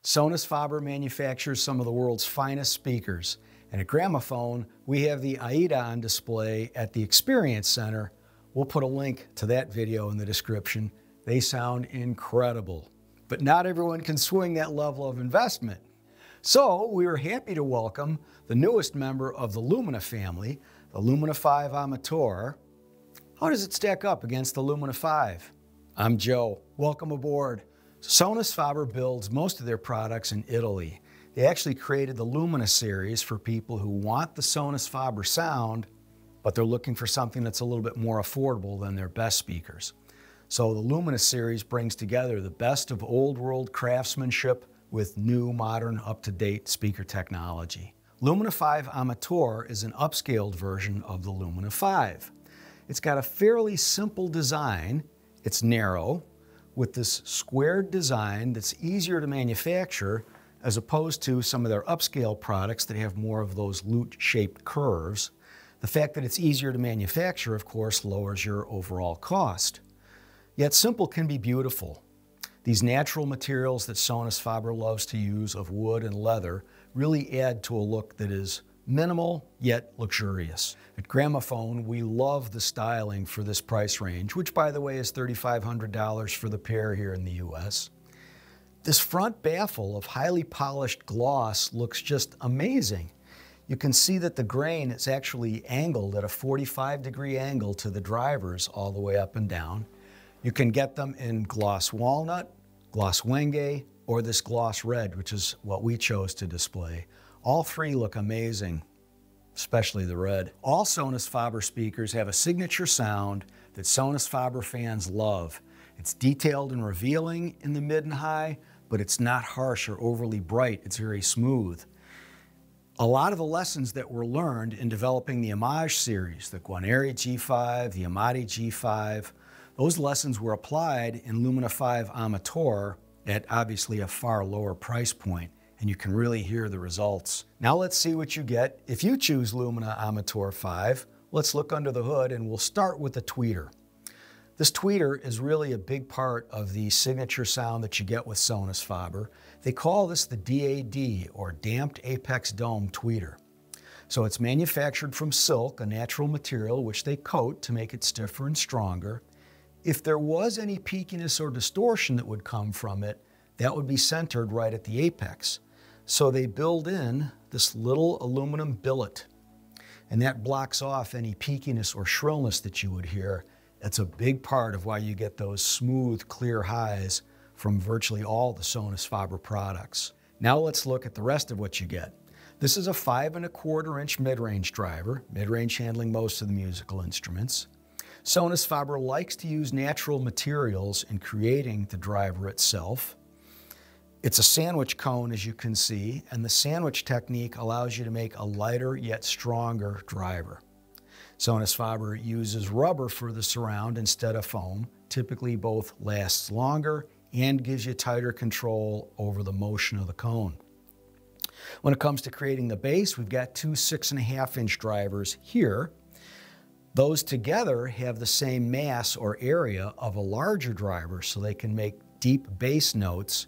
Sonus Faber manufactures some of the world's finest speakers, and at Gramophone, we have the D.A.D on display at the Experience Center. We'll put a link to that video in the description. They sound incredible, but not everyone can swing that level of investment. So we were happy to welcome the newest member of the Lumina family, the Lumina V Amator. How does it stack up against the Lumina 5? I'm Joe. Welcome aboard. Sonus Faber builds most of their products in Italy. They actually created the Lumina series for people who want the Sonus Faber sound, but they're looking for something that's a little bit more affordable than their best speakers. So the Lumina series brings together the best of old world craftsmanship with new, modern, up-to-date speaker technology. Lumina V Amator is an upscaled version of the Lumina 5. It's got a fairly simple design. It's narrow, with this squared design that's easier to manufacture as opposed to some of their upscale products that have more of those lute-shaped curves. The fact that it's easier to manufacture, of course, lowers your overall cost. Yet simple can be beautiful. These natural materials that Sonus Faber loves to use of wood and leather really add to a look that is minimal yet luxurious. At Gramophone, we love the styling for this price range, which by the way is $3,500 for the pair here in the US. This front baffle of highly polished gloss looks just amazing. You can see that the grain is actually angled at a 45-degree angle to the drivers all the way up and down. You can get them in gloss walnut, gloss wengé, or this gloss red, which is what we chose to display. All three look amazing, especially the red. All Sonus Faber speakers have a signature sound that Sonus Faber fans love. It's detailed and revealing in the mid and high, but it's not harsh or overly bright. It's very smooth. A lot of the lessons that were learned in developing the Amati series, the Guarneri G5, the Amati G5, those lessons were applied in Lumina V Amator at obviously a far lower price point, and you can really hear the results. Now let's see what you get if you choose Lumina Amator 5. Let's look under the hood, and we'll start with the tweeter. This tweeter is really a big part of the signature sound that you get with Sonus Faber. They call this the D.A.D, or Damped Apex Dome Tweeter. So it's manufactured from silk, a natural material which they coat to make it stiffer and stronger. If there was any peakiness or distortion that would come from it, that would be centered right at the apex. So they build in this little aluminum billet, and that blocks off any peakiness or shrillness that you would hear. That's a big part of why you get those smooth, clear highs from virtually all the Sonus Faber products. Now let's look at the rest of what you get. This is a 5¼ mid-range driver, mid-range handling most of the musical instruments. Sonus Faber likes to use natural materials in creating the driver itself. It's a sandwich cone, as you can see, and the sandwich technique allows you to make a lighter yet stronger driver. Sonus Faber uses rubber for the surround instead of foam. Typically both lasts longer and gives you tighter control over the motion of the cone. When it comes to creating the bass, we've got two 6½ drivers here. Those together have the same mass or area of a larger driver, so they can make deep bass notes,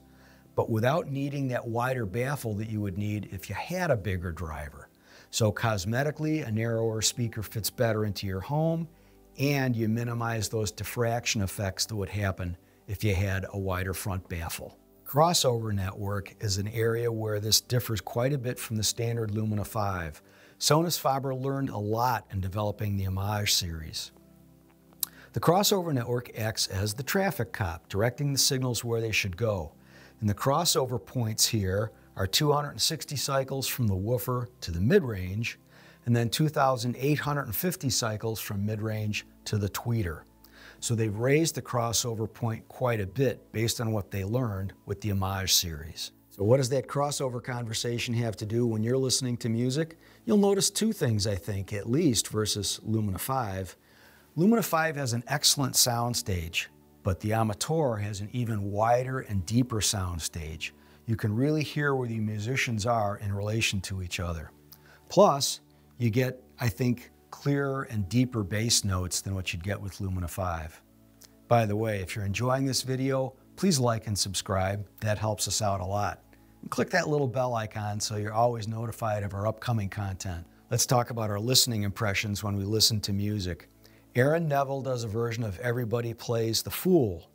but without needing that wider baffle that you would need if you had a bigger driver. So cosmetically, a narrower speaker fits better into your home, and you minimize those diffraction effects that would happen if you had a wider front baffle. Crossover network is an area where this differs quite a bit from the standard Lumina 5. Sonus Faber learned a lot in developing the Amati series. The crossover network acts as the traffic cop, directing the signals where they should go. And the crossover points here are 260 cycles from the woofer to the mid-range, and then 2,850 cycles from mid-range to the tweeter. So they've raised the crossover point quite a bit based on what they learned with the Amati series. So what does that crossover conversation have to do when you're listening to music? You'll notice two things, I think, at least, versus Lumina 5. Lumina 5 has an excellent sound stage, but the Amator has an even wider and deeper sound stage. You can really hear where the musicians are in relation to each other. Plus, you get, I think, clearer and deeper bass notes than what you'd get with Lumina 5. By the way, if you're enjoying this video, please like and subscribe. That helps us out a lot. And click that little bell icon so you're always notified of our upcoming content. Let's talk about our listening impressions when we listen to music. Aaron Neville does a version of Everybody Plays the Fool.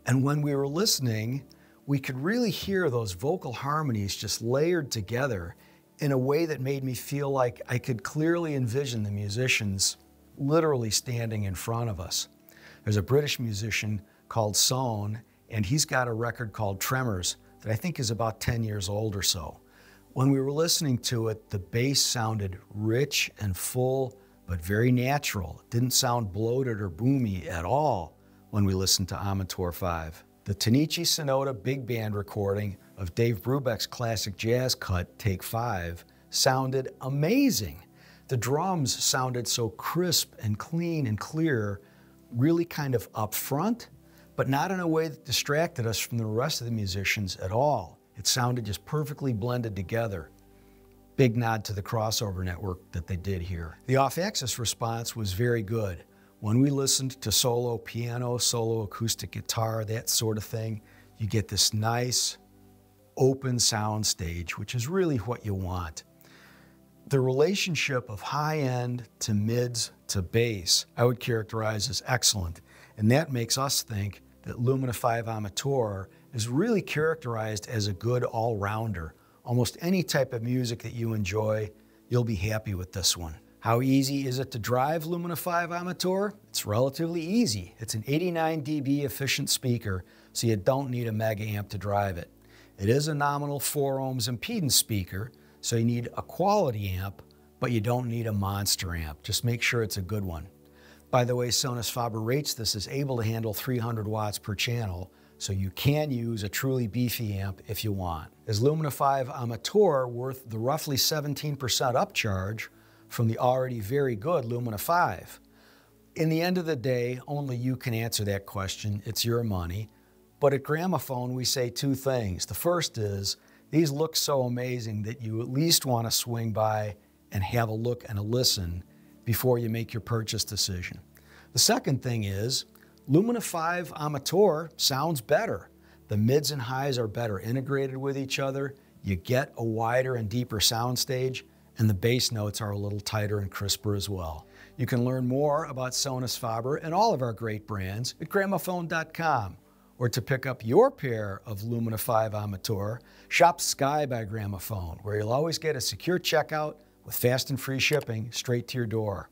And when we were listening, we could really hear those vocal harmonies just layered together in a way that made me feel like I could clearly envision the musicians literally standing in front of us. There's a British musician called Sonus, and he's got a record called Tremors that I think is about 10 years old or so. When we were listening to it, the bass sounded rich and full, but very natural. It didn't sound bloated or boomy at all when we listened to Amator 5. The Tanichi Sonata big band recording of Dave Brubeck's classic jazz cut, Take 5, sounded amazing. The drums sounded so crisp and clean and clear, really kind of up front, but not in a way that distracted us from the rest of the musicians at all. It sounded just perfectly blended together. Big nod to the crossover network that they did here. The off-axis response was very good. When we listened to solo piano, solo acoustic guitar, that sort of thing, you get this nice, open sound stage, which is really what you want. The relationship of high-end to mids to bass, I would characterize as excellent, and that makes us think that Lumina V Amator is really characterized as a good all-rounder. Almost any type of music that you enjoy, you'll be happy with this one. How easy is it to drive Lumina V Amator? It's relatively easy. It's an 89 dB efficient speaker, so you don't need a mega amp to drive it. It is a nominal 4 ohms impedance speaker, so you need a quality amp, but you don't need a monster amp. Just make sure it's a good one. By the way, Sonus Faber rates this as able to handle 300 watts per channel, so you can use a truly beefy amp if you want. Is Lumina V Amator worth the roughly 17% upcharge from the already very good Lumina 5? In the end of the day, only you can answer that question. It's your money. But at Gramophone, we say two things. The first is, these look so amazing that you at least want to swing by and have a look and a listen before you make your purchase decision. The second thing is, Lumina V Amator sounds better. The mids and highs are better integrated with each other. You get a wider and deeper sound stage, and the bass notes are a little tighter and crisper as well. You can learn more about Sonus Faber and all of our great brands at gramophone.com. Or to pick up your pair of Lumina V Amator, shop Sky by Gramophone, where you'll always get a secure checkout with fast and free shipping straight to your door.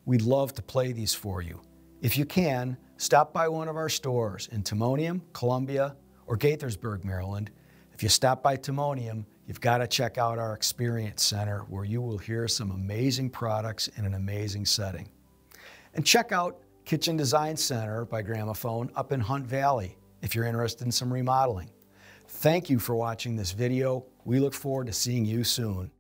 We'd love to play these for you. If you can, stop by one of our stores in Timonium, Columbia, or Gaithersburg, Maryland. If you stop by Timonium, you've got to check out our Experience Center, where you will hear some amazing products in an amazing setting. And check out Kitchen Design Center by Gramophone up in Hunt Valley if you're interested in some remodeling. Thank you for watching this video. We look forward to seeing you soon.